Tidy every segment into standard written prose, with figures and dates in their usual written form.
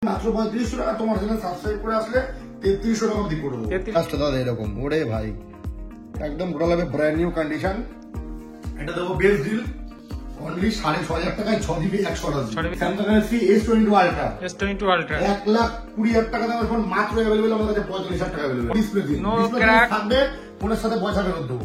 মাত্র 3500 টাকা তোমার চ্যানেল সাবস্ক্রাইব করে আসলে 3300 টাকা দিয়ে করে দেবো। আচ্ছা দাদা এরকম ওরে ভাই একদম গোটা লাগবে ব্র্যান্ড নিউ কন্ডিশন। এটা দেবো বেস্ট ডিল অনলি 6500 টাকায় 6GB 128GB Samsung Galaxy S22 ultra. 1,20,000 টাকা দামের ফোন মাত্র अवेलेबल আমাদের কাছে 45,000 টাকা अवेलेबल। ডিসপ্লে দিন থাকবে ফোনের সাথে পয়সা ফেরত দেবো।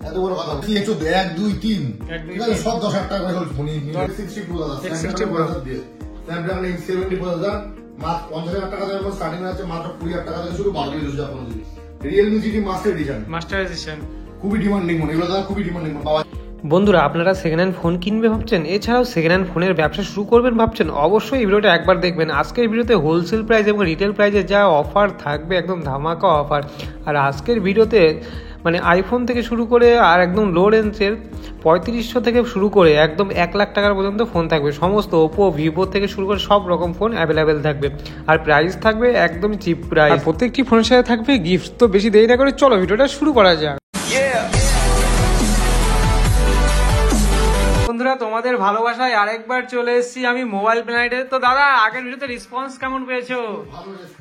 এত বড় কথা কি 1 2 3 ঠিক আছে সব 10,000 টাকা করে ফোন নিয়ে 62 দাদা 62 দিয়ে স্ন্যাপড্রাগন 870 5000 মাত্র 50,000 টাকা দামের ফোন স্টার্টিং আছে মাত্র 20,000 টাকা থেকে শুরু 12 ইউজ যা ফোন দিই। Realme GT মাস্টার এডিশন খুবই ডিমান্ডিং ফোন, এগুলো দাদা খুবই ডিমান্ডিং ফোন। বন্ধুরা আপনারা সেকেন্ড হ্যান্ড ফোন কিনবে ভাবছেন, এছাড়াও সেকেন্ড হ্যান্ড ফোনের ব্যবসা শুরু করবেন ভাবছেন, অবশ্যই এই ভিডিওটা একবার দেখবেন। আজকের ভিডিওতে হোলসেল প্রাইস এবং রিটেল প্রাইসে যা অফার থাকবে একদম ধামাকা অফার। আর আজকের ভিডিওতে মানে আইফোন থেকে শুরু করে আর একদম লো রেঞ্জের 3500 থেকে শুরু করে একদম 1 লাখ টাকার পর্যন্ত ফোন থাকবে। সমস্ত ওপো ভিভো থেকে শুরু করে সব রকম ফোন অ্যাভেলেবেল থাকবে আর প্রাইস থাকবে একদম চিপ প্রাইস। প্রত্যেকটি ফোনের সাথে থাকবে গিফট। তো বেশি দেরি না করে চলো ভিডিওটা শুরু করা যাক। বন্ধুরা তোমাদের ভালোবাসায় আরেকবার চলে এসেছি আমি মোবাইল প্ল্যানেটে। তো দাদা আগের ভিডিওতে রেসপন্স কেমন পেয়েছো?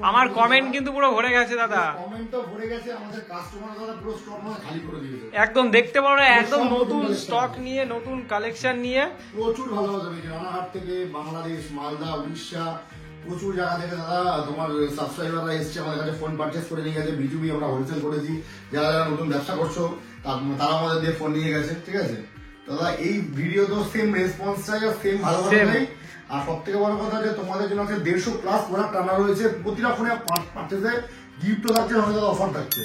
আমার কমেন্ট কিন্তু পুরো ভরে গেছে দাদা। কমেন্ট তো ভরে গেছে, আমাদের কাস্টমার দাদা পুরো স্টক মানে খালি করে দিয়েছে। একদম দেখতে পারো একদম নতুন স্টক নিয়ে নতুন কালেকশন নিয়ে প্রচুর ভালোবাসা পেয়েছে রানাঘাট থেকে, বাংলাদেশ, মালদা, উড়িষ্যা, প্রচুর জায়গা থেকে দাদা তোমার সাবস্ক্রাইবাররা এসছে আমাদের কাছে ফোন পারচেস করে নিয়ে গেছে। B2B আমরা হোলসেল করেছি, যারা যারা নতুন ব্যবসা করছো তারা আমাদের দিয়ে ফোন নিয়ে গেছে। ঠিক আছে দাদা এই ভিডিও তো সেম রেসপন্স চাই আর সেম ভালোবাসা চাই। আর সব থেকে বড় কথা যে তোমাদের জন্য আছে 150+ প্রোডাক্ট আনা রয়েছে। প্রতিটা ফোনে পারচেসে গিফটও থাকছে, অনেক দাদা অফার থাকছে।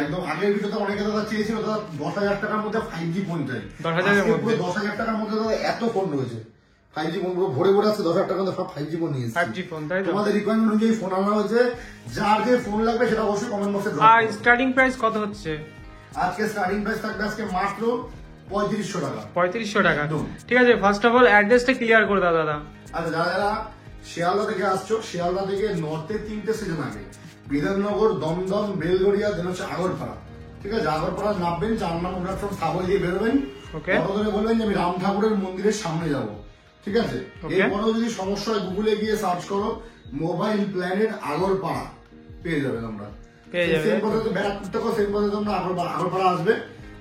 একদম আগের ভিডিওতে অনেকে দাদা চেয়েছিল দাদা 10,000 টাকার মধ্যে 5G ফোন চাই। 10,000 টাকার মধ্যে দাদা এত ফোন রয়েছে 5G ফোন পুরো ভরে ভরে আছে। 10,000 টাকার মধ্যে 5G ফোন নিয়ে এসেছি। 5G ফোন তাই তো তোমাদের রিকোয়ারমেন্ট অনুযায়ী ফোন আনা হয়েছে। যার যে ফোন লাগবে সেটা অবশ্যই কমেন্ট বক্সে ড্রপ করো। স্টার্টিং প্রাইস কত হচ্ছে আজকে? স্টার্টিং প্রাইস থাকবে আজকে মাত্র 3500 টাকা। 3500 টাকা। ঠিক আছে ফার্স্ট অফ অল অ্যাড্রেসটা ক্লিয়ার করে দাও দাদা। আচ্ছা যারা যারা শিয়ালদা থেকে আসছো, শিয়ালদা থেকে নর্থে 3টে স্টেশন আগে বিধাননগর, দমদম, বেলগড়িয়া, দেন হচ্ছে আগরপাড়া। ঠিক আছে আগরপাড়া নামবেন, 4 নম্বর প্ল্যাটফর্ম সাবল দিয়ে বেরোবেন। ধরে বলবেন যে আমি রাম ঠাকুরের মন্দিরের সামনে যাব। ঠিক আছে এরপরেও যদি সমস্যা হয় গুগলে গিয়ে সার্চ করো মোবাইল প্ল্যানেট আগরপাড়া, পেয়ে যাবেন। আমরা সেম পদ্ধতি ব্যারাকপুর থেকেও সেম পদ্ধতি তোমরা আগরপাড়া আসবে।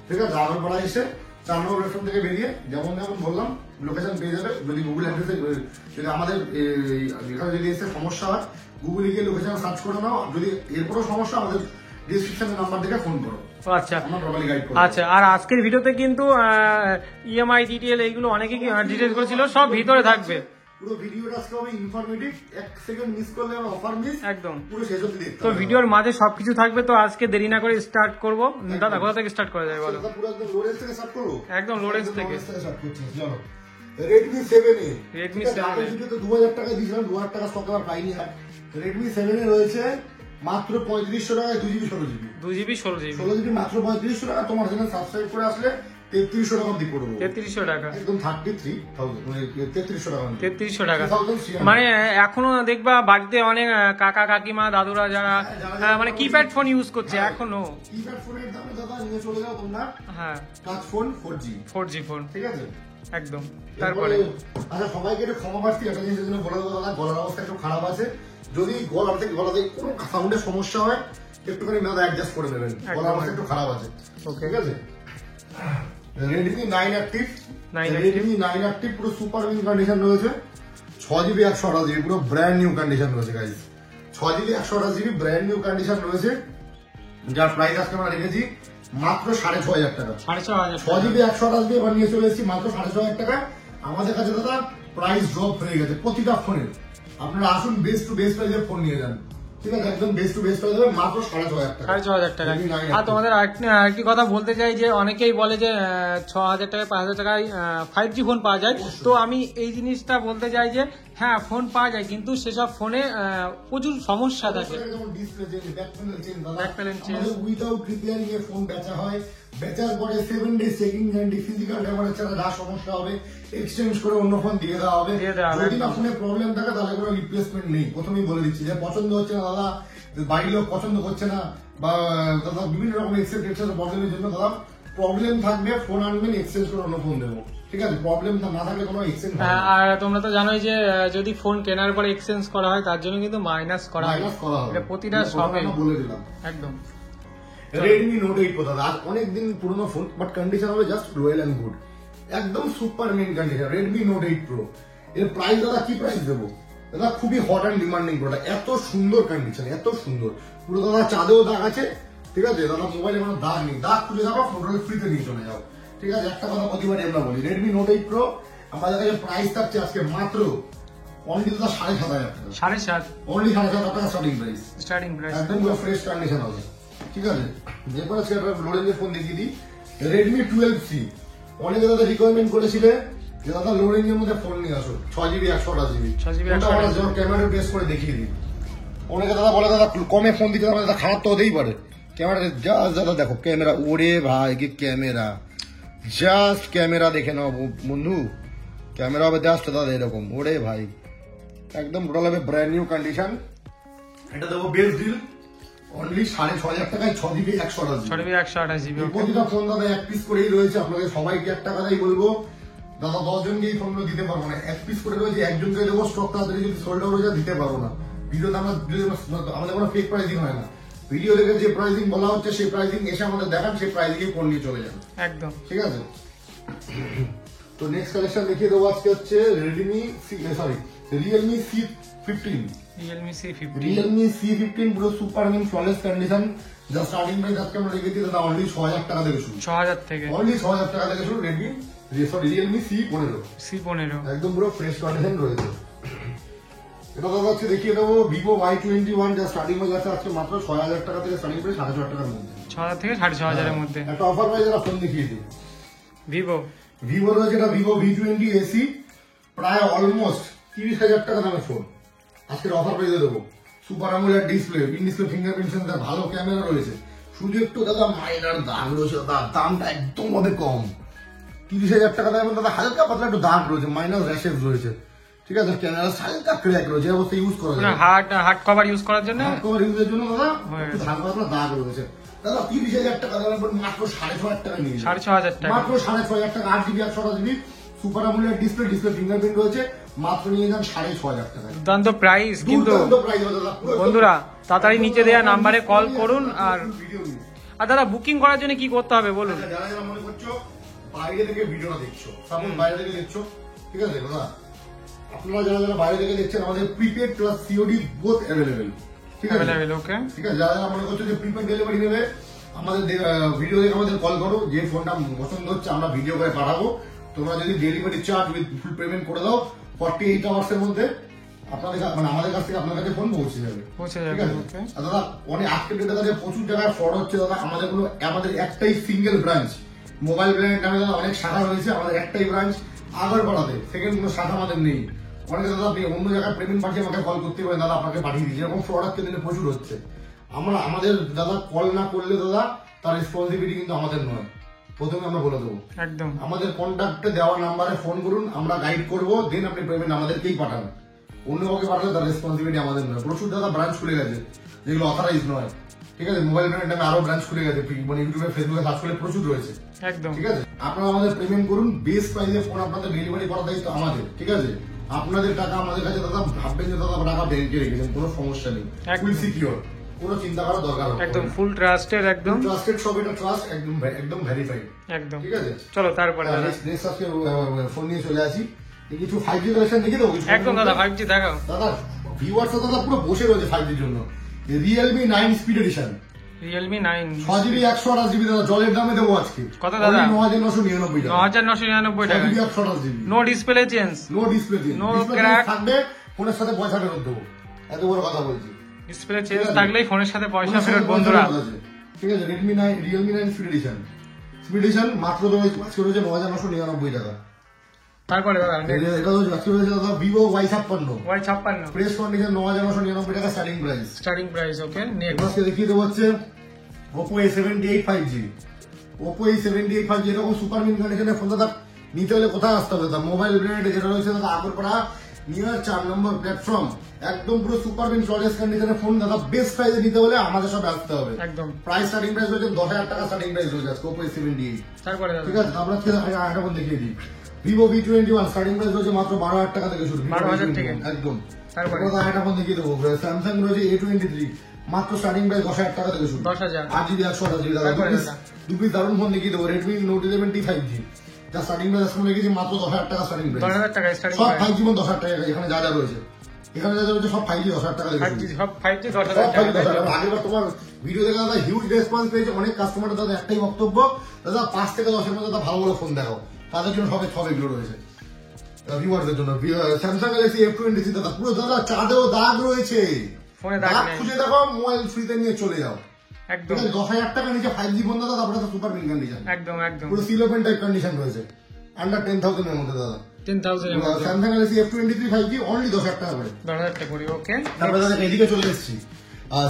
ঠিক আছে আগরপাড়া এসে 4 নম্বর প্ল্যাটফর্ম থেকে বেরিয়ে যেমন যেমন বললাম লোকেশন পেয়ে যাবে। যদি গুগল অ্যাড্রেসে যদি আমাদের এখানে যদি এসে সমস্যা হয় গুগলে গিয়ে লোকেশন সার্চ করে নাও। যদি এরপরও সমস্যা আমাদের ডিসক্রিপশনের নাম্বার থেকে ফোন করো। আচ্ছা আচ্ছা আর আজকের ভিডিওতে কিন্তু ইএমআই ডিটেইল এইগুলো অনেকে কি ডিটেইল করেছিল সব ভিতরে থাকবে। পুরো ভিডিওটা আজকে হবে ইনফরমেটিভ, 1 সেকেন্ড মিস করলে অফার মিস একদম পুরো শেষ অবধি দেখতে হবে। তো ভিডিওর মাঝে সবকিছু থাকবে। তো আজকে দেরি না করে স্টার্ট করব। দাদা কোথা থেকে স্টার্ট করা যায় বলো? পুরো একদম লো রেঞ্জ থেকে স্টার্ট করব। একদম লো রেঞ্জ থেকে স্টার্ট করছি। চলো Redmi 7A। Redmi 7A আগের ভিডিওতে 2000 টাকা দিয়েছিলাম, 2000 টাকা স্টক আবার পাইনি। Redmi 7A রয়েছে মাত্র 3500 টাকায় 2GB 16GB মাত্র 3500 টাকা। তোমার চ্যানেল সাবস্ক্রাইব করে আসলে 3300 টাকা দিয়ে করে দেবো। 3300 টাকা একদম 33,000 মানে 3300 টাকা 3300 টাকা। মানে এখনো দেখবা বাড়িতে অনেক কাকা কাকিমা দাদুরা যারা মানে কিপ্যাড ফোন ইউজ করছে। এখনো কিপ্যাড ফোনের দামে দাদা নিয়ে চলে যাও তোমরা হ্যাঁ টাচ ফোন 4G ফোন। ঠিক আছে একদম। তারপরে আচ্ছা সবাইকে একটু ক্ষমা প্রার্থী, একটা জিনিসের জন্য বলে দেবো দাদা গলার অবস্থা একটু খারাপ আছে। যদি গলাতে কোনো সাউন্ডের সমস্যা হয় একটুখানি দাদা অ্যাডজাস্ট করে নেবেন, গলার অবস্থা একটু খারাপ আছে। ঠিক আছে Redmi 9 Active, Redmi 9 Active পুরো সুপার উইং কন্ডিশন রয়েছে। 6GB 128GB পুরো ব্র্যান্ড নিউ কন্ডিশন রয়েছে guys. 6GB 128GB brand new condition রয়েছে, যার প্রাইস আজকে আমরা রেখেছি মাত্র 6500 টাকা। 6GB 128GB এবার নিয়ে চলে এসেছি মাত্র 6500 টাকা। আমাদের কাছে দাদা প্রাইস ড্রপ হয়ে গেছে প্রতিটা ফোনের। আপনারা আসুন বেস্ট টু বেস্ট প্রাইসের ফোন নিয়ে যান। ঠিক আছে একদম বেস্ট টু বেস্ট প্রাইস হবে মাত্র 6500 টাকা। 6500 টাকা। আর তোমাদের আরেকটি কথা বলতে চাই যে অনেকেই বলে যে 6000 টাকায় 5000 টাকায় 5G ফোন পাওয়া যায়। তো আমি এই জিনিসটা বলতে চাই যে হ্যাঁ ফোন পাওয়া যায় কিন্তু সেসব ফোনে প্রচুর সমস্যা থাকে। Display change, back panel change, without repairing এর ফোন বেচা হয়। বেচার পরে 7 day checking guarantee, physical damage ছাড়া যা সমস্যা হবে এক্সচেঞ্জ করে অন্য ফোন দিয়ে দেওয়া হবে। যদি না ফোনে প্রবলেম থাকে তাহলে কোনো রিপ্লেসমেন্ট নেই। প্রথমেই বলে দিচ্ছি যে পছন্দ হচ্ছে না দাদা, বাড়ির লোক পছন্দ করছে না বা বিভিন্ন রকম এক্সচেঞ্জ প্রবলেমের জন্য দাদা প্রবলেম থাকবে, ফোন আনবেন এক্সচেঞ্জ করে অন্য ফোন দেবো। ঠিক আছে, প্রবলেম না থাকলে কোনো এক্সচেঞ্জ হয় না। আর তোমরা তো জানোই যে যদি ফোন কেনার পরে এক্সচেঞ্জ করা হয় তার জন্য কিন্তু মাইনাস করা হবে, এটা প্রতিটা শপে বলে দিলাম একদম। রেডমি নোট 8 Pro দাদা, আজ অনেকদিন পুরনো ফোন, বাট কন্ডিশন হবে জাস্ট রয়্যাল এন্ড গুড, একদম super mint condition. Redmi Note 8 Pro এর প্রাইস দাদা কি প্রাইস দেবো দাদা, খুবই হট অ্যান্ড ডিমান্ডিং প্রোডাক্ট, এত সুন্দর কন্ডিশন, এত সুন্দর, পুরো দাদা চাঁদেও দাগ আছে, ঠিক আছে দাদা, মোবাইলে কোনো দাগ নেই, দাগ তুলে যাবো ফোনটাকে ফ্রিতে নিয়ে চলে যাও, ঠিক আছে। একটা কথা প্রতিবার আমরা বলি, রেডমি নোট 8 Pro আমাদের কাছে প্রাইস থাকছে আজকে মাত্র অনলি দাদা 7,500 টাকা, 7,500, অনলি 7,500 টাকা স্টার্টিং প্রাইস, একদম পুরো ফ্রেশ কন্ডিশন হবে, ঠিক আছে। এরপর আজকে একটা লোরেঞ্জের ফোন দেখিয়ে দিই, রেডমি 12C। অনেকে দাদা রিকোয়ারমেন্ট করেছিলে যে দাদা লোরেঞ্জের মধ্যে ফোন নিয়ে আসো, 6GB 128GB, ক্যামেরা বেস করে দেখিয়ে দিই। অনেকে দাদা বলে দাদা কমে ফোন দিতে দাদা খারাপ তো হতেই পারে, ক্যামেরা জাস্ট দাদা দেখো ক্যামেরা, ওরে ভাই কি ক্যামেরা, জাস্ট ক্যামেরা দেখে নাও বন্ধু, ক্যামেরা হবে জাস্ট দাদা এরকম, ওরে ভাই একদম টোটাল হবে ব্র্যান্ড নিউ কন্ডিশন। এটা দেবো বেস্ট ডিল অনলি 6,500 টাকায়, 6GB 128GB। প্রতিটা ফোন দাদা এক পিস করেই রয়েছে, আপনাদের সবাইকে একটা কথাই বলবো দাদা, 10 জনকে এই ফোনগুলো দিতে পারবো না, এক পিস করে রয়েছে, একজনকে দেবো, স্টক তাড়াতাড়ি যদি সোল্ড আউট হয়ে যায় দিতে পারবো না। ভিডিওতে আমাদের কোনো ফেক প্রাইসিং হয় না, ভিডিও দেখে যে প্রাইসিং বলা হচ্ছে সেই প্রাইসিং এসে আমাদের দেখান, সেই প্রাইসিং ফোন নিয়ে চলে যান একদম, ঠিক আছে। তো নেক্সট কালেকশন দেখিয়ে দেবো আজকে হচ্ছে রিয়েলমি C15 পুরো সুপার মিন ফ্ললেস কন্ডিশন, যা স্টার্টিং প্রাইস আজকে আমরা রেখেছি দাদা অনলি 6,000 টাকা থেকে শুরু, 6,000 থেকে, অনলি 6,000 টাকা থেকে শুরু রিয়েলমি C15 একদম পুরো ফ্রেশ কন্ডিশন রয়েছে। এটা দাদা আজকে দেখিয়ে দেবো ভিভো Y21, যা স্টার্টিং প্রাইস আছে আজকে মাত্র 6,000 টাকা থেকে, স্টার্টিং প্রাইস 6,500 টাকার মধ্যে, 6,000 থেকে 6,500 এর মধ্যে। একটা অফার প্রাইস এর ফোন দেখিয়ে দিই, ভিভো রয়েছে, এটা ভিভো V20 AC, প্রায় অলমোস্ট 30,000 টাকা দামের ফোন, আজকের অফার প্রাইসে দেবো। Super AMOLED display, in display fingerprint sensor, ভালো ক্যামেরা রয়েছে, শুধু একটু দাদা মাইনার দাগ রয়েছে দাদা, দামটা একদম হবে কম, 30,000 টাকা দাম দাদা, হালকা পাতলা একটু দাগ রয়েছে, মাইনাস র্যাশেস রয়েছে, ঠিক আছে, ক্যামেরা হালকা ক্র্যাক রয়েছে, অবস্থা ইউজ করা যায়, হার্ড কভার ইউজ করার জন্য, হার্ড কভার ইউজের জন্য দাদা একটু হালকা পাতলা দাগ রয়েছে দাদা। 30,000 টাকা দামের পর মাত্র 6,500 টাকা নিয়ে, 6,500 টাকা, মাত্র 6,500 টাকা, 8GB 128GB super AMOLED display, fingerprint রয়েছে, মাত্র নিয়ে যান 6,500 টাকা, দুর্দান্ত প্রাইস। কিন্তু বন্ধুরা তাড়াতাড়ি নিচে দেওয়া নাম্বারে কল করুন, আর দাদা বুকিং করার জন্য কি করতে হবে বলুন। যারা যারা মনে করছো বাইরে থেকে ভিডিওটা দেখছো, সাপোজ বাইরে থেকে দেখছো, ঠিক আছে দাদা, আপনারা যারা যারা বাইরে থেকে দেখছেন, আমাদের prepaid plus COD both available, ঠিক আছে, ওকে, ঠিক আছে। যারা যারা মনে করছো যে প্রিপেড ডেলিভারি নেবে, আমাদের ভিডিও দেখে আমাদের কল করো, যে ফোনটা পছন্দ হচ্ছে আমরা ভিডিও করে পাঠাবো, তোমরা যদি delivery charge with full payment করে দাও 48 আওয়ার্সের মধ্যে আপনাদের মানে আমাদের কাছ থেকে আপনার কাছে ফোন পৌঁছে যাবে, ঠিক আছে। দাদা অনেক আজকের ডেটে দাদা প্রচুর জায়গায় ফ্রড হচ্ছে দাদা, আমাদের একটাই সিঙ্গেল ব্রাঞ্চ, মোবাইল ব্র্যান্ড নামে দাদা অনেক শাখা রয়েছে, আমাদের একটাই ব্রাঞ্চ আগরপাড়াতে, সেকেন্ড কোনো শাখা আমাদের নেই। অনেকে দাদা আপনি অন্য জায়গায় পেমেন্ট পাঠিয়ে আমাকে কল করতে পারেন, দাদা আপনাকে পাঠিয়ে দিই, যেরকম ফ্রড আজকের দিনে প্রচুর হচ্ছে। আমাদের দাদা কল না করলে দাদা তার রেসপন্সিবিলিটি কিন্তু আমাদের নয়, প্রথমে আমরা বলে দেবো একদম, আমাদের কন্ট্যাক্টে দেওয়া নাম্বারে ফোন করুন, আমরা গাইড করবো, দেন আপনি পেমেন্ট আমাদেরকেই পাঠান, অন্য কাউকে পাঠালে তার রেসপন্সিবিলিটি আমাদের নয়। প্রচুর দাদা ব্রাঞ্চ খুলে গেছে যেগুলো অথরাইজ নয়, ঠিক আছে, মোবাইল ব্র্যান্ড নামে আরো ব্রাঞ্চ খুলে গেছে, মানে ইউটিউবে ফেসবুকে সার্চ করলে প্রচুর রয়েছে একদম, ঠিক আছে। আপনারা আমাদের পেমেন্ট করুন, বেস্ট প্রাইসে ফোন আপনাদের ডেলিভারি করার দায়িত্ব আমাদের, ঠিক আছে। আপনাদের টাকা আমাদের কাছে দাদা ভাববেন যে দাদা টাকা ব্যাংকে রেখেছেন, কোনো সমস্যা নেই, ফুল সিকিউর, কোনো চিন্তা করার দরকার নেই, একদম ফুল ট্রাস্টেড, একদম ট্রাস্টেড, সব এটা ট্রাস্ট একদম ভেরিফাইড একদম, ঠিক আছে। চলো তারপরে নেক্সট আজকে ফোন নিয়ে চলে আসি, কিছু 5G কালেকশন দেখি দেবো একদম দাদা, 5G দেখাও দাদা, ভিউয়ার্স দাদা পুরো বসে রয়েছে 5G র জন্য। Realme 9 speed addition, Realme 9 6GB 128GB দাদা, জলের দামে দেবো আজকে, কত দাদা, 9,999 টাকা, 9,999 টাকা, 6GB 128GB, no display change, no crack থাকবে, ফোনের সাথে পয়সা ফেরত দেবো, এত বড় কথা বলছি, ডিসপ্লে চেঞ্জ থাকলেই ফোনের সাথে পয়সা ফেরত বন্ধুরা, ঠিক আছে। রিয়েলমি 9 স্পিড এডিশন মাত্র আজকে রয়েছে 9,999 টাকা। তারপরে দাদা এটা রয়েছে দাদা ভিভো Y56 প্রেস কন্ডিশন, 9,999 টাকা স্টার্টিং প্রাইস, ওকে। নেক্সট দেখিয়ে দেবো হচ্ছে Oppo A78 5G, Oppo A78 5G, এরকম সুপার মিন কন্ডিশনের ফোন দাদা নিতে হলে কোথায় আসতে হবে দাদা, মোবাইল ব্র্যান্ড যেটা রয়েছে দাদা আগরপাড়া নিয়ার 4 নম্বর প্ল্যাটফর্ম, একদম পুরো সুপার মিন ফ্ললেস কন্ডিশনের ফোন দাদা, বেস্ট প্রাইসে নিতে হলে আমাদের সাথে আসতে হবে একদম। প্রাইস স্টার্টিং প্রাইস রয়েছে 10,000 টাকা, স্টার্টিং প্রাইস রয়েছে Oppo A78, তারপরে ঠিক আছে। আমরা একটা ফোন দেখিয়ে দিই, ভিভো V21 স্টার্টিং প্রাইস রয়েছে মাত্র 12,000 টাকা থেকে শুরু। 12,000 থেকে একদম। তারপরে একটা ফোন দেখিয়ে দেবো, স্যামসাং রয়েছে A23 মাত্র স্টার্টিং প্রাইস 10,000 টাকা থেকে শুরু। 10,000 8GB 128GB দাদা। দু পিস দারুণ ফোন দেখিয়ে দেবো, Redmi Note 11T 5G যা স্টার্টিং প্রাইস এখন রেখেছি মাত্র 10,000 টাকা স্টার্টিং প্রাইস। 10,000 টাকা স্টার্টিং সব প্রাইস। 5G ফোন 10,000 টাকা, এখানে যা যা রয়েছে সব 5G 10,000 টাকা থেকে শুরু। 5G সব 5G সব 10,000 5G টাকা। 10,000 টাকা। আগেরবার তোমার ভিডিও দেখে দাদা হিউজ রেসপন্স পেয়েছে অনেক কাস্টমারের। দাদা একটাই বক্তব্য, দাদা 5 থেকে 10 এর মধ্যে দাদা ভালো ভালো ফোন দেখাও, তাদের জন্য সব এগুলো রয়েছে ভিউয়ারদের জন্য। স্যামসাং গ্যালাক্সি F23 দাদা পুরো দাদা চাঁদেও দাগ রয়েছে, ফোনে দাগ নেই, খুঁজে দেখো, মোবাইল ফ্রিতে নিয়ে চলে যাও। একদম 10,000 টাকা নিচে 5G ফোন দাদা, তারপরে তো সুপার মিন কন্ডিশন, একদম একদম পুরো সিল ওপেন টাইপ কন্ডিশন রয়েছে, আন্ডার 10,000 এর মধ্যে দাদা। 10,000 এর মধ্যে Samsung Galaxy F23 5G only 10,000 টাকা করে। 10,000 টাকা করে। ওকে, তারপরে দাদা এদিকে চলে এসেছি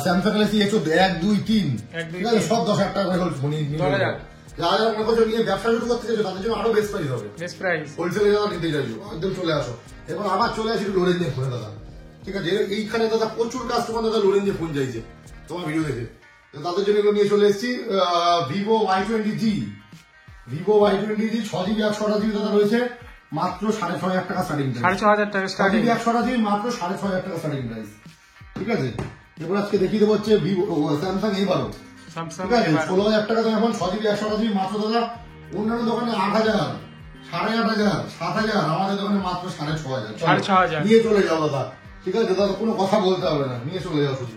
স্যামসাং গ্যালাক্সি A14 1, 2, 3 ঠিক আছে, সব 10,000 টাকা করে ফোন। 10,000 যারা যারা মনে করছো নিয়ে ব্যবসা শুরু করতে চাইছো তাদের জন্য আরো বেস্ট প্রাইস হবে, বেস্ট প্রাইস। হোলসেলে যারা নিতে চাইছো একদম চলে আসো। এবার আবার চলে আসি লোরেঞ্জের ফোনে দাদা, ঠিক আছে। এইখানে দাদা প্রচুর কাস্টমার দাদা লোরেঞ্জের ফোন চাইছে তোমার ভিডিও দেখে, তো তাদের জন্য এগুলো নিয়ে চলে এসেছি। ভিভো Y20G 6GB 128GB দাদা রয়েছে মাত্র 6,500 টাকা স্টার্টিং প্রাইস। 6,500 টাকা স্টার্টিং। 6GB 128GB মাত্র 6,500 টাকা স্টার্টিং প্রাইস, ঠিক আছে। এবার আজকে দেখিয়ে দেবো হচ্ছে ভিভো স্যামসাং A12, স্যামসাং ঠিক আছে। 16,000 টাকা দাম এখন 6GB 128GB মাত্র দাদা। অন্যান্য দোকানে 8,000, 8,500, 7,000, আমাদের দোকানে মাত্র 6,500। 6,500 নিয়ে চলে যাও দাদা, ঠিক আছে দাদা, কোনো কথা বলতে হবে না, নিয়ে চলে যাও শুধু।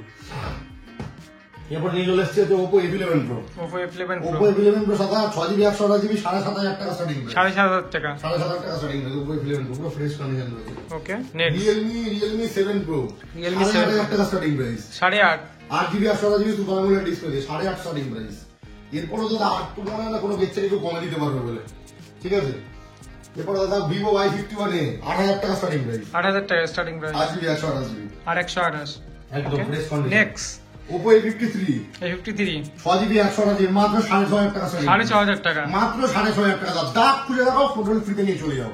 এরপর নিয়ে চলে এসছে Oppo F11 Pro। Oppo F11 Pro Oppo F11 Pro 6GB 128GB 7,500 টাকা স্টার্টিং প্রাইস। 7,500 টাকা। 7,500 টাকা starting price Oppo F11 Pro, পুরো ফ্রেশ কন্ডিশন রয়েছে। ওকে, নেক্সট Realme 7 Pro, Realme 7 7,500 টাকা starting price. 8,500 8GB 128GB super AMOLED display দিয়ে 8,500 starting price. এরপরও দাদা আর তো মনে হয় না কোনো বেচে একটু কমে দিতে পারবে বলে, ঠিক আছে। এরপর দাদা Vivo Y51A 8,000 টাকা স্টার্টিং প্রাইস। 8,000 টাকা স্টার্টিং প্রাইস। 8GB 128GB আর 128 একদম fresh condition. Next Oppo A53 A53 6GB 128GB মাত্র 6,500 টাকা স্টার্টিং। 6,500 টাকা মাত্র 6,500 টাকা দাদা। দাগ খুঁজে দেখো, ফোন ফ্রিতে নিয়ে চলে যাও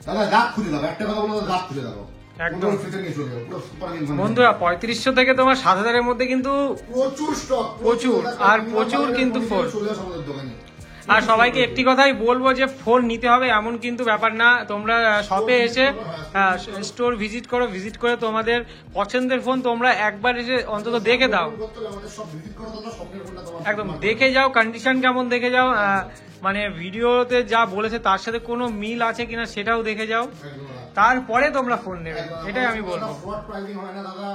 দাদা। দাগ খুঁজে দাও, একটা কথা বলো, দাগ খুঁজে দেখো, একদম ফ্রিতে নিয়ে চলে যাও, পুরো সুপার মিন। বন্ধুরা 3500 থেকে তোমার 7,000 এর মধ্যে কিন্তু প্রচুর স্টক, প্রচুর আর প্রচুর কিন্তু ফোন। চলে আসো আমাদের দোকানে। আর সবাইকে একটি কথাই বলবো যে ফোন নিতে হবে এমন কিন্তু ব্যাপার না, তোমরা শপে এসে স্টোর ভিজিট করে তোমাদের পছন্দের ফোন তোমরা একবার এসে অন্তত দেখে দাও, একদম দেখে যাও, কন্ডিশন কেমন দেখে যাও, মানে ভিডিওতে যা বলেছে তার সাথে কোনো মিল আছে কিনা সেটাও দেখে যাও, তারপরে তোমরা ফোন নেবে, এটাই আমি বলবো। ফ্রড প্রাইসিং হয় না দাদা।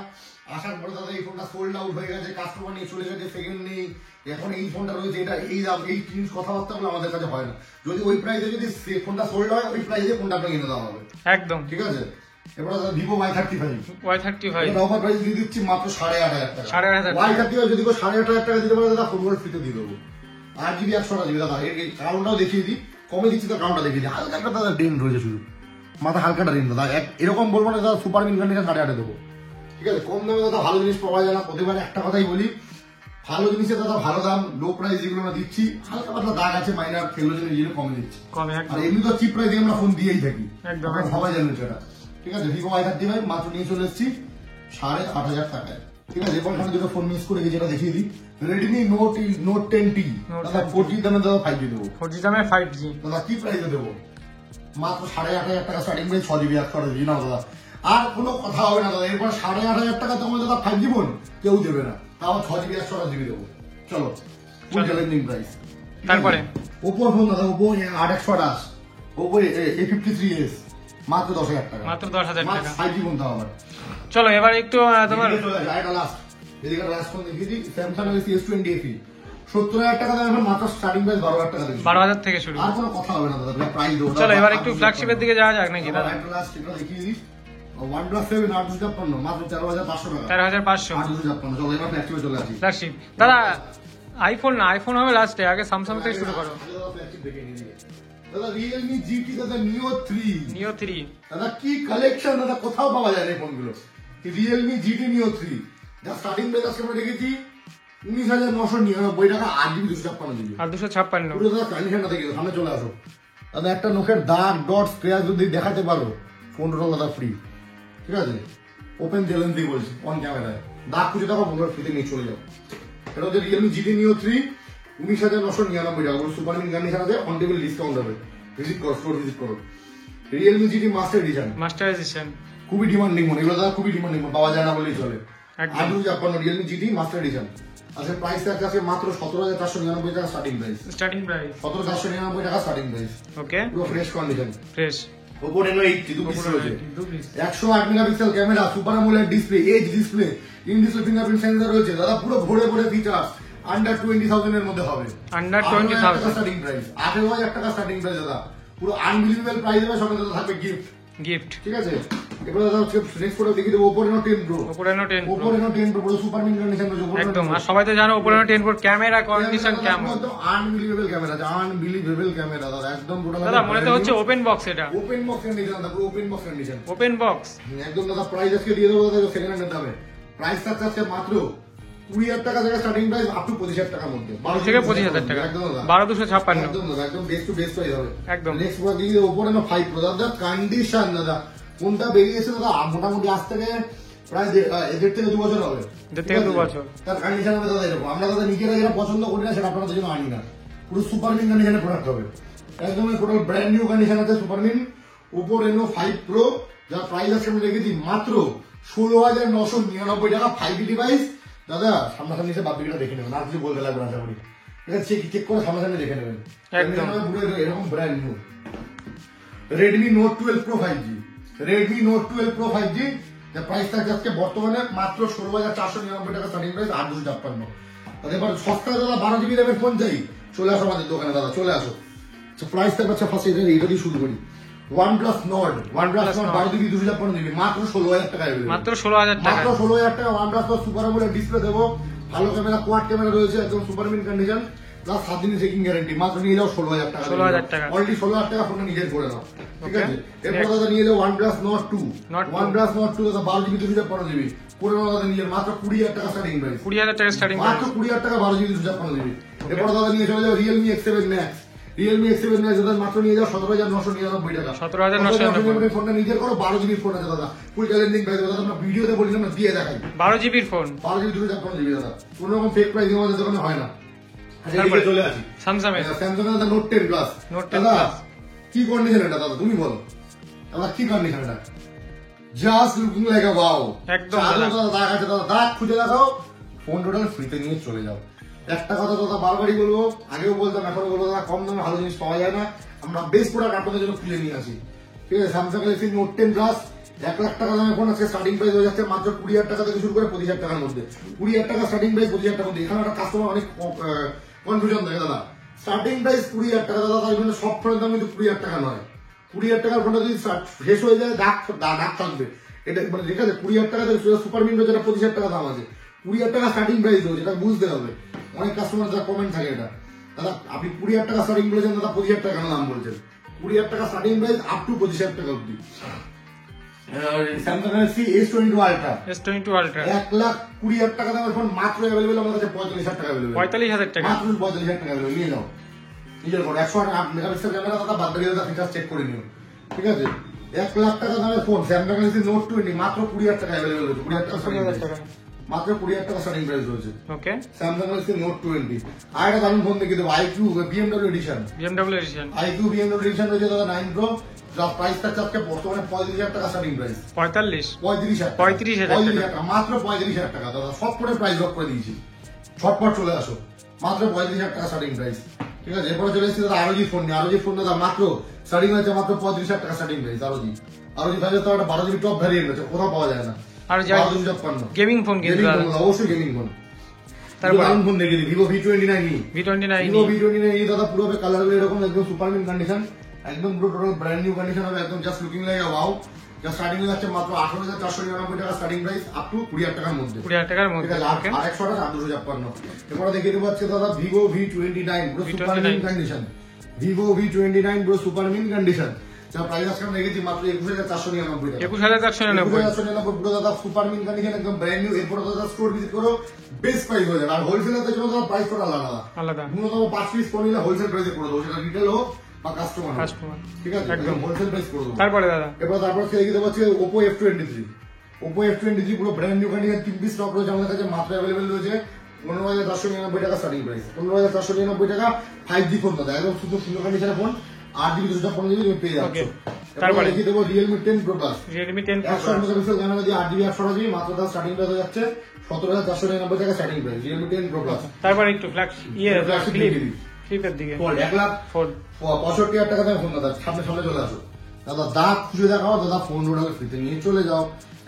আসার পরে দাদা এই ফোনটা সোল্ড আউট হয়ে গেছে, কাস্টমার নিয়ে চলে গেছে, সেকেন্ড নেই, এখন এই ফোনটা রয়েছে, এটা এই দাম, এই জিনিস কথাবার্তা গুলো আমাদের কাছে হয় না। যদি ওই প্রাইসে যদি ফোনটা সোল্ড হয়, ওই প্রাইসে ফোনটা আপনাকে এনে দেওয়া হবে, একদম ঠিক আছে। এবার দাদা Vivo Y35 Y35 offer price দিয়ে দিচ্ছি মাত্র 8,500 টাকা। 8,500 Y35 যদি 8,500 টাকা দিতে পারে দাদা, ফুটবল ফ্রিতে দিয়ে দেবো। 8GB 128GB দাদা। এর কারণটাও দেখিয়ে দিই, কমে দিচ্ছি তো কারণটা দেখিয়ে দিই। হালকা একটা দাদা ডেন রয়েছে শুধু, মাথা হালকাটা ডেন দাদা। এরকম বলবো না দাদা সুপার মিন কন্ডিশন 8,500 দেবো, ঠিক আছে। কম দামে দাদা ভালো জিনিস পাওয়া যায় না। প্রতিবার একটা কথাই বলি, ভালো জিনিসের দাদা ভালো দাম, লো প্রাইস যেগুলো আমরা দিচ্ছি, হালকা পাতলা দাগ আছে মাইনার, সেগুলো জন্য এই কমে দিচ্ছি। আর এমনি তো চিপ প্রাইসে আমরা ফোন দিয়েই থাকি, সবাই জানেন সেটা, ঠিক আছে। ভিভো Y35 মাত্র নিয়ে চলে এসেছি 8,500 টাকায়, ঠিক আছে। এরপর আমি দুটো ফোন মিস করে গেছি, যেটা দেখিয়ে দিই। Redmi Note 10T দাদা 4G দামে দাদা 5G দেবো। 4G দামে 5G দাদা কি প্রাইসে দেবো? মাত্র 8,500 টাকা স্টার্টিং প্রাইস, 6GB 128GB নাও দাদা। আর কোনো কথা হবে না দাদা, এরপর 8,500 টাকা তোমার দাদা 5G ফোন কেউ দেবে না, তাও 6GB 128GB দেবো। চলো ফুল চ্যালেঞ্জিং প্রাইস। তারপরে Oppo ফোন দাদা, Oppo 8/128, Oppo A53s মাত্র 10,000 টাকা, মাত্র 10,000 টাকা 5G ফোন দাও আবার। চলো এবার একটু তোমার এদিকে লাস্ট ফোন দেখিয়ে দিই, Samsung Galaxy S20 FE 70,000 টাকা দাম, এখন মাত্র স্টার্টিং প্রাইস 12,000 টাকা দেবে। 12,000 থেকে শুরু। আর কোনো কথা হবে না দাদা, প্রাইস দেবো। চলো এবার একটু ফ্ল্যাগশিপের দিকে যাওয়া যাক নাকি দাদা। একটা লাস্ট এটা দেখিয়ে দিই, OnePlus 7 8,256 মাত্র 13,500 টাকা। 13,500 8,256। চলো এবার ফ্ল্যাগশিপে চলে আসি। ফ্ল্যাগশিপ দাদা, আইফোন না, আইফোন হবে লাস্টে, আগে স্যামসাং থেকে শুরু করো। ফ্ল্যাগশিপ দেখে নিয়ে দিই দাদা। Realme GT দাদা Neo 3 দাদা, কি কালেকশন দাদা, কোথাও পাওয়া যায় না এই ফোনগুলো। Realme GT Neo 3 যা স্টার্টিং প্রাইস আজকে আমরা রেখেছি 19,999 টাকা, 8GB 256GB আর 256 পুরো দাদা কন্ডিশনটা দেখে সামনে চলে আসো দাদা। একটা নখের দাগ ডট স্ক্র্যাচ যদি দেখাতে পারো, ফোন টোটাল দাদা ফ্রি, ঠিক আছে। ওপেন চ্যালেঞ্জ দিয়ে বলছি, অন ক্যামেরায় দাগ খুঁজে দেখো, ফোন ফ্রিতে নিয়ে চলে যাও। এটা হচ্ছে Realme GT Neo 3 19,999 টাকা, সুপার মিন কন্ডিশন আছে, অন টেবিল ডিসকাউন্ট হবে। ভিজিট করো, স্টোর ভিজিট করো। Realme GT master edition, master edition খুবই ডিমান্ডিং ফোন, এগুলো দাদা খুবই ডিমান্ডিং ফোন, পাওয়া যায় না বলেই চলে। একদম। 8 রিয়েলমি জিটি মাস্টার এডিশন আচ্ছা, প্রাইস থাকছে আজকে মাত্র 17,499 টাকা স্টার্টিং প্রাইস। 17,499 টাকা স্টার্টিং প্রাইস। ওকে, পুরো fresh condition, fresh. Oppo Reno 80 দু পিস রয়েছে, 108 megapixel camera, super AMOLED display, edge display, in display fingerprint sensor রয়েছে দাদা, পুরো ভরে ভরে ফিচারস। আন্ডার 20,000 এর মধ্যে হবে, আন্ডার 20,000 স্টার্টিং প্রাইস, 18,000 টাকা স্টার্টিং প্রাইস দাদা, পুরো আনবিলিভেবল প্রাইস হবে। সঙ্গে দাদা থাকবে গিফট, ঠিক আছে। এবার দাদা হচ্ছে নেক্সট ফটো দেখিয়ে দেবো Oppo Reno 10 Pro। Oppo Reno 10 Oppo Reno 10 Pro পুরো সুপার মিন কন্ডিশন রয়েছে একদম। আর সবাই তো জানো Oppo Reno 10 Pro camera condition কেমন, একদম আনবিলিভেবল ক্যামেরা, আনবিলিভেবল ক্যামেরা দাদা, একদম টোটাল দাদা মনে তো হচ্ছে ওপেন বক্স, এটা ওপেন বক্স কন্ডিশন দাদা, পুরো open box condition, open box একদম দাদা। প্রাইস আজকে দিয়ে দেবো দাদা সেকেন্ড হ্যান্ডের দামে, প্রাইস থাকছে আজকে মাত্র 20,000 টাকা থেকে স্টার্টিং প্রাইস আপ টু 25,000 টাকার মধ্যে, 12 থেকে 25,000 টাকা, একদম দাদা 12,256 একদম দাদা, একদম বেস্ট টু বেস্ট প্রাইস হবে একদম। নেক্সট প্রোডাক্ট দিয়ে Oppo Reno 5 Pro দাদা, কন্ডিশন দাদা, কোনটা বেরিয়েছে দাদা মোটামুটি আজ থেকে প্রায় 1.5 থেকে 2 বছর হবে, 1.5 থেকে 2 বছর। তার কন্ডিশন হবে দাদা এরকম। আমরা দাদা নিজেরা যেটা পছন্দ করি না সেটা আপনাদের জন্য আনি না, পুরো সুপার মিন কন্ডিশনের প্রোডাক্ট হবে, একদম টোটাল ব্র্যান্ড নিউ কন্ডিশন আছে super mint Oppo Reno 5 Pro, যার প্রাইস আজকে আমি রেখেছি মাত্র 16,999 টাকা। 5G ডিভাইস দাদা, সামনাসামনি এসে বাপিটা দেখে নেবেন, আর কিছু বলতে লাগবে না, আশা করি ঠিক আছে, চেক করে সামনাসামনি দেখে নেবেন, একদম এরকম brand new. Redmi Note 12 Pro 5G, Redmi Note 12 Pro 5G, যার প্রাইস থাকছে আজকে বর্তমানে মাত্র 16,499 টাকা স্টার্টিং প্রাইস, 8,256। এবার সস্তা দাদা 12GB র্যামের ফোন চাই, চলে আসো আমাদের দোকানে দাদা, চলে আসো। প্রাইস থাকবে আচ্ছা ফার্স্ট এটা দিয়ে শুরু করি। OnePlus Nord 12GB 256GB মাত্র 16,000 টাকা, মাত্র 16,000 টাকা, মাত্র 16,000 টাকা। OnePlus Nord super AMOLED display দেবো, ভালো ক্যামেরা, কোয়াড ক্যামেরা রয়েছে, একদম সুপার মিন কন্ডিশন, প্লাস 7 দিনের চেকিং গ্যারান্টি, মাত্র নিয়ে যাও 16,000 টাকা, 16,000 টাকা, অলরেডি 16,000 টাকা ফোনটা নিজের করে নাও, ঠিক আছে। এরপর দাদা নিয়ে যাও OnePlus Nord 2, OnePlus Nord 2 দাদা 12GB 256GB করে নাও দাদা নিজের, মাত্র 20,000 টাকা স্টার্টিং প্রাইস, 20,000 টাকা স্টার্টিং মাত্র 20,000 টাকা 12GB 256GB। এরপর দাদা নিয়ে চলে যাও Realme X7 Max, Realme X7 Max দাদা মাত্র নিয়ে যাও 17,999 টাকা, 17,999 ফোনটা নিজের করো, 12GB ফোন আছে দাদা, ফুল চ্যালেঞ্জিং প্রাইস দাদা, আমরা ভিডিওতে বলি আমরা দিয়ে দেখাই, 12GB ফোন, 12GB 256GB দাদা, কোনো রকম ফেক প্রাইস আমাদের দোকানে হয় না। চলে আসি স্যামসাং দাদা Note 10 Plus, দাদা কি কন্ডিশন এটা দাদা তুমি বলো, দাদা কি কন্ডিশন এটা, জাস্ট লুকিং লাইক আ ওয়াও, একদম দাদা দাগ আছে দাদা, দাগ খুঁজে দেখাও, ফোন টোটাল ফ্রিতে নিয়ে চলে যাও। একটা কথা দাদা বারবারই বলবো, আগেও বলতাম এখনো বলবো দাদা, কম দামে ভালো জিনিস পাওয়া যায় না, আমরা বেস্ট প্রোডাক্ট আপনাদের জন্য খুলে নিয়ে আসি, ঠিক আছে। Samsung Galaxy Note 10 Plus 1 lakh টাকা দামের ফোন আজকে স্টার্টিং প্রাইস হয়ে যাচ্ছে মাত্র 20,000 টাকা থেকে শুরু করে 25,000 টাকার মধ্যে, 20,000 টাকা স্টার্টিং প্রাইস, 25,000 টাকার মধ্যে। এখানে একটা কাস্টমার অনেক কনফিউশন থাকে দাদা, স্টার্টিং প্রাইস 20,000 টাকা দাদা, তার জন্য সব ফোনের দাম কিন্তু 20,000 টাকা নয়, 20,000 টাকার ফোনটা যদি শেষ হয়ে যায় দাগ থাকবে, এটা মানে ঠিক আছে। 20,000 টাকা থেকে সুপার মিন যেটা 25,000 টাকা দাম আছে, 20,000 টাকা স্টার্টিং প্রাইস রয়েছে, এটা বুঝতে হবে। অনেক কাস্টমার যা কমেন্ট থাকে এটা, দাদা আপনি 20,000 টাকা স্টার্টিং বলেছেন, দাদা 25,000 টাকা দাম বলছেন, 20,000 টাকা স্টার্টিং প্রাইস আপ টু 25,000 টাকা অব্দি। Samsung Galaxy S22 Ultra, S22 Ultra 1,20,000 টাকা দামের ফোন মাত্র অ্যাভেলেবল আমাদের কাছে 45,000 টাকা অ্যাভেলেবল, 45,000 টাকা, মাত্র 45,000 টাকা অ্যাভেলেবল, নিয়ে যাও নিজের ঘর। 108 মেগাপিক্সেল ক্যামেরা দাদা, বাদ বাকি দাদা ফিচার্স চেক করে নিও, ঠিক আছে। 1,00,000 টাকা দামের ফোন স্যামসাং গ্যালাক্সি Note 20 মাত্র 20,000 টাকা অ্যাভেলেবল রয়েছে, 20,000 টাকা মাত্র 20,000 টাকা স্টার্টিং প্রাইস রয়েছে, ওকে। Samsung Galaxy Note 20। আর একটা দারুণ ফোন দেখিয়ে দেবো, IQ BMW edition, IQ BMW edition রয়েছে দাদা 9 Pro, যার প্রাইস থাকছে আজকে বর্তমানে 35,000 টাকা স্টার্টিং প্রাইস, 35,000 টাকা, মাত্র 35,000 টাকা দাদা, সব করে প্রাইস ড্রপ করে দিয়েছি, ছটপট চলে আসো, মাত্র 35,000 টাকা স্টার্টিং প্রাইস, ঠিক আছে। এরপরে চলে এসেছি দাদা ROG ফোন নিয়ে, ROG ফোন দাদা মাত্র স্টার্টিং হয়েছে মাত্র 35,000 টাকা স্টার্টিং প্রাইস, ROG 5,000 টাকা, 12GB টপ ভ্যারিয়েন্ট আছে, কোথাও পাওয়া যায় না, আর গেমিং ফোন কিন্তু অবশ্যই গেমিং ফোন। তারপর দারুণ ফোন দেখিয়ে দিই, Vivo V29e, Vivo V29e দাদা, পুরো কালার গুলো এরকম একদম সুপার মিন কন্ডিশন, একদম পুরো টোটাল ব্র্যান্ড নিউ কন্ডিশন হবে, একদম জাস্ট লুকিং লাইক আ ওয়াও, যা স্টার্টিং হয়ে যাচ্ছে মাত্র 18,499 টাকা স্টার্টিং প্রাইস আপ টু 20,000 টাকার মধ্যে, 20,000 টাকার মধ্যে, আর 100 টাকা 8,256। এরপর দেখিয়ে দেবো হচ্ছে দাদা Vivo V29 পুরো super mint condition, Vivo V29 পুরো সুপার মিন কন্ডিশন, যার প্রাইস আজকে আমরা রেখেছি মাত্র 21,499 টাকা, 21,499 পুরো দাদা সুপার মিন কন্ডিশন, একদম ব্র্যান্ড নিউ। এরপর দাদা স্টোর ভিজিট করো, বেস্ট প্রাইস হয়ে যাবে, আর হোলসেলারদের জন্য দাদা প্রাইস টোটাল আলাদা, ন্যূনতম 5 পিস ফোন নিলে হোলসেল প্রাইসে করে দেবো, সেটা রিটেল হোক বা কাস্টমার, ঠিক আছে, একদম হোলসেল প্রাইস করে দেবো। তারপরে দাদা তারপর দেখে দেবো হচ্ছে Oppo F23, Oppo F23 পুরো brand new condition, 3 piece stock রয়েছে আমাদের কাছে, মাত্র অ্যাভেলেবল রয়েছে 15,499 টাকা স্টার্টিং প্রাইস, 15,499 টাকা 5G ফোন দাদা, একদম সুন্দর সুন্দর কন্ডিশনের ফোন, 8GB 256GB তুমি পেয়ে যাচ্ছ। তারপরে দেখিয়ে দেবো Realme 10 Pro Plus। Realme 10 Pro 128 megapixel camera দিয়ে 8GB 128GB মাত্র তার স্টার্টিং প্রাইস হয়ে যাচ্ছে 17,499 টাকা starting price Realme 10 Pro Plus। তারপরে একটু ফ্লিপের দিকে ফোল্ড 1,65,000 টাকা দাম ফোন দাদা, সামনে চলে আসো দাদা, দাঁত খুঁজে দেখাও দাদা, ফোন রোডাকে ফ্রিতে নিয়ে চলে যাও।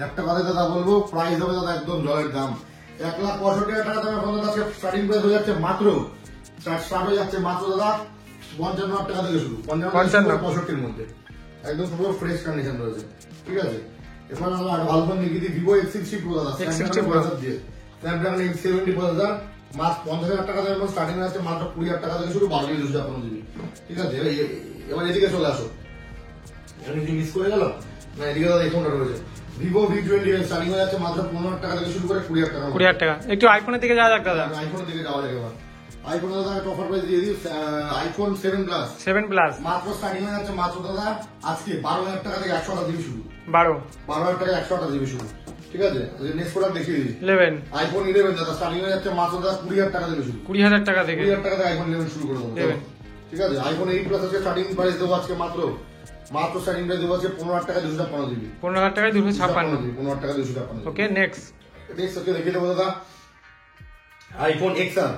একটা কথা দাদা বলবো, প্রাইস হবে দাদা একদম জলের দাম। 1,65,000 টাকা দামের ফোন দাদা স্টার্টিং প্রাইস হয়ে যাচ্ছে মাত্র স্টার্ট হয়ে যাচ্ছে মাত্র দাদা 55,000 টাকা থেকে শুরু, 55-65 মধ্যে একদম পুরো ফ্রেশ কন্ডিশন রয়েছে। ঠিক আছে, এবার আমরা আর ভালো ফোন দেখিয়ে দিই, ভিভো X60 Pro দাদা, স্ন্যাপড্রাগন 870 প্রসেসর, মাত্র 50,000 টাকা দামের স্টার্টিং আছে মাত্র 20,000 টাকা থেকে শুরু, 12GB 256GB। ঠিক আছে, এবার এদিকে চলে আসো, মিস করে গেল না, এদিকে দাদা এই ফোনটা রয়েছে ভিভো V20 স্টার্টিং হয়ে যাচ্ছে মাত্র 15,000 টাকা থেকে শুরু করে 20,000 টাকা। একটু আইফোনের দিকে যাওয়া যাক দাদা। আইফোনের দিকে যাওয়া যাক এবার। আইফোন দাদা একটা অফার প্রাইস দিয়ে দিই, আইফোন 7 প্লাস মাত্র স্টার্টিং হয়ে যাচ্ছে মাত্র দাদা আজকে 12,000 টাকা থেকে 128GB শুরু, 12,000 টাকা 128GB শুরু। ঠিক আছে, নেক্সট প্রোডাক্ট দেখিয়ে দিই, আইফোন 11 দাদা স্টার্টিং হয়ে যাচ্ছে মাত্র দাদা 20,000 টাকা থেকে শুরু, 20,000 টাকা থেকে আইফোন 11 শুরু করে দেবো। ঠিক আছে, আইফোন 8 প্লাস আছে স্টার্টিং প্রাইস দেবো আজকে মাত্র স্টার্টিং প্রাইস দেবো আজকে 15,000 টাকা 256GB, 15,000 টাকায় 256। 15,000 টাকা 256। ওকে, নেক্সট ওকে দেখিয়ে দেবো দাদা আইফোন XR,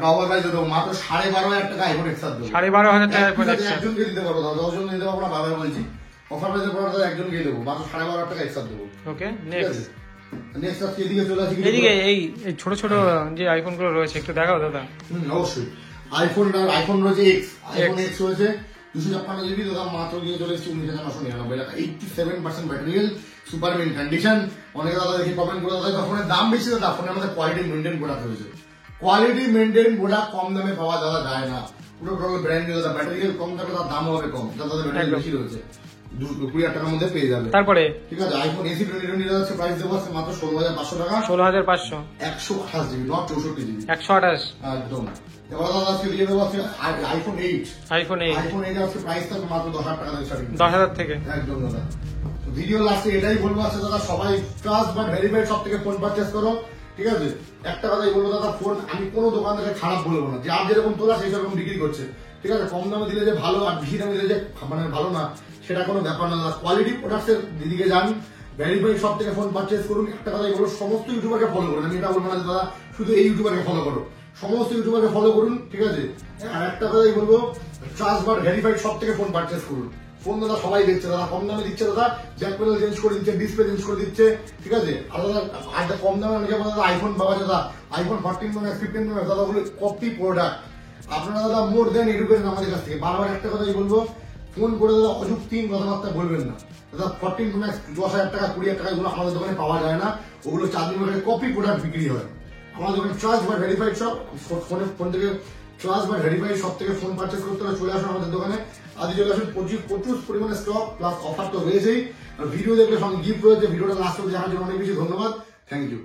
অফার প্রাইস দেবো মাত্র 12,500 টাকা আইফোন XR দেবো, 12,500 টাকা আইফোন XR একজনকে দিতে পারবো দাদা, 10 জন দিতে পারবো না, বাবা বলছি অফার প্রাইসে পড়া দাদা একজনকে দেবো মাত্র 12,500 টাকা XR দেবো। ওকে, নেক্সট আজকে এদিকে চলে আসি, এদিকে এই ছোট ছোট যে আইফোন গুলো রয়েছে একটু দেখাও দাদা। অবশ্যই আইফোন রয়েছে আইফোন X রয়েছে 256GB দাদা, মাত্র দিয়ে চলে এসেছি 19,999 টাকা, 87% ব্যাটারিয়াল, সুপার মিন কন্ডিশন। অনেকে দাদা দেখি কমেন্ট করে দাদা ফোনের দাম বেশি, দাদা ফোনের মধ্যে কোয়ালিটি মেনটেন প্রোডাক্ট রয়েছে, কোয়ালিটি মেনটেন প্রোডাক্ট কম দামে পাওয়া দাদা যায় না, পুরো টোটাল ব্র্যান্ড নিউ দাদা, ব্যাটারিয়াল কম থাকলে তার দাম হবে কম, দাদা ব্যাটারি বেশি রয়েছে, 20,000 টাকার মধ্যে পেয়ে যাবে। তারপরে ঠিক আছে, আইফোন AC 2020 যাচ্ছে প্রাইস দেবো মাত্র 16,500 টাকা, 16,500 128GB নট 64GB, 128 একদম। এবার দাদা আজকে দিয়ে দেবো আজকে আইফোন 8 আজকে প্রাইস থাকবে মাত্র 10,000 টাকা থেকে স্টার্টিং, 10,000 থেকে একদম দাদা। ভিডিও লাস্টে এটাই বলবো আছে দাদা, সবাই ট্রাস্ট বা ভেরিফাইড সব থেকে ফোন পারচেস করো। ঠিক আছে, একটা কথাই বলবো দাদা, ফোন আমি কোনো দোকান থেকে খারাপ বলবো না, যে আর যেরকম তোলা সেই রকম বিক্রি করছে। ঠিক আছে, কম দামে দিলে যে ভালো আর বেশি দামে দিলে যে মানে ভালো না, সেটা কোনো ব্যাপার না দাদা, কোয়ালিটি প্রোডাক্টের দিকে যান, ভেরিফাইড সব থেকে ফোন পারচেস করুন। একটা কথাই বলবো, সমস্ত ইউটিউবারকে ফলো করুন, আমি এটা বলবো না দাদা শুধু এই ইউটিউবারকে ফলো করো, সমস্ত ইউটিউবারকে ফলো করুন। ঠিক আছে, আর একটা কথাই বলবো, ট্রাস্ট বা ভেরিফাইড সব থেকে ফোন পারচেস করুন। ফোন দাদা সবাই দেখছে দাদা, কম দামে দিচ্ছে দাদা, জ্যাক প্যানেল চেঞ্জ করে দিচ্ছে, ডিসপ্লে চেঞ্জ করে দিচ্ছে। ঠিক আছে, আর দাদা আর কম দামে অনেকে দাদা আইফোন পাওয়া যায় দাদা, iPhone 14 Pro Max 15 Pro Max দাদা ওগুলো কপি প্রোডাক্ট। আপনারা দাদা মোর দেন এডুকেশন আমাদের কাছ থেকে, বারবার একটা কথাই বলবো, ফোন করে দাদা অযুক্তি কথাবার্তা বলবেন না দাদা। 14 Pro Max 10,000 টাকা 20,000 টাকা এগুলো আমাদের দোকানে পাওয়া যায় না, ওগুলো 4 দিন ধরে কপি প্রোডাক্ট বিক্রি হয়। আমাদের দোকানে ট্রাস্ট বা ভেরিফাইড সব ফোন থেকে ট্রাস্ট বা ভেরিফাইড সব থেকে ফোন পারচেস করতে হলে চলে আসুন আমাদের দোকানে, আজ চলে আসুন। প্রচুর পরিমাণে স্টক প্লাস অফার তো রয়েছেই, ভিডিও দেখলে সঙ্গে গিফট রয়েছে। ভিডিওটা লাস্ট অবধি দেখার জন্য অনেক বেশি ধন্যবাদ, থ্যাংক ইউ।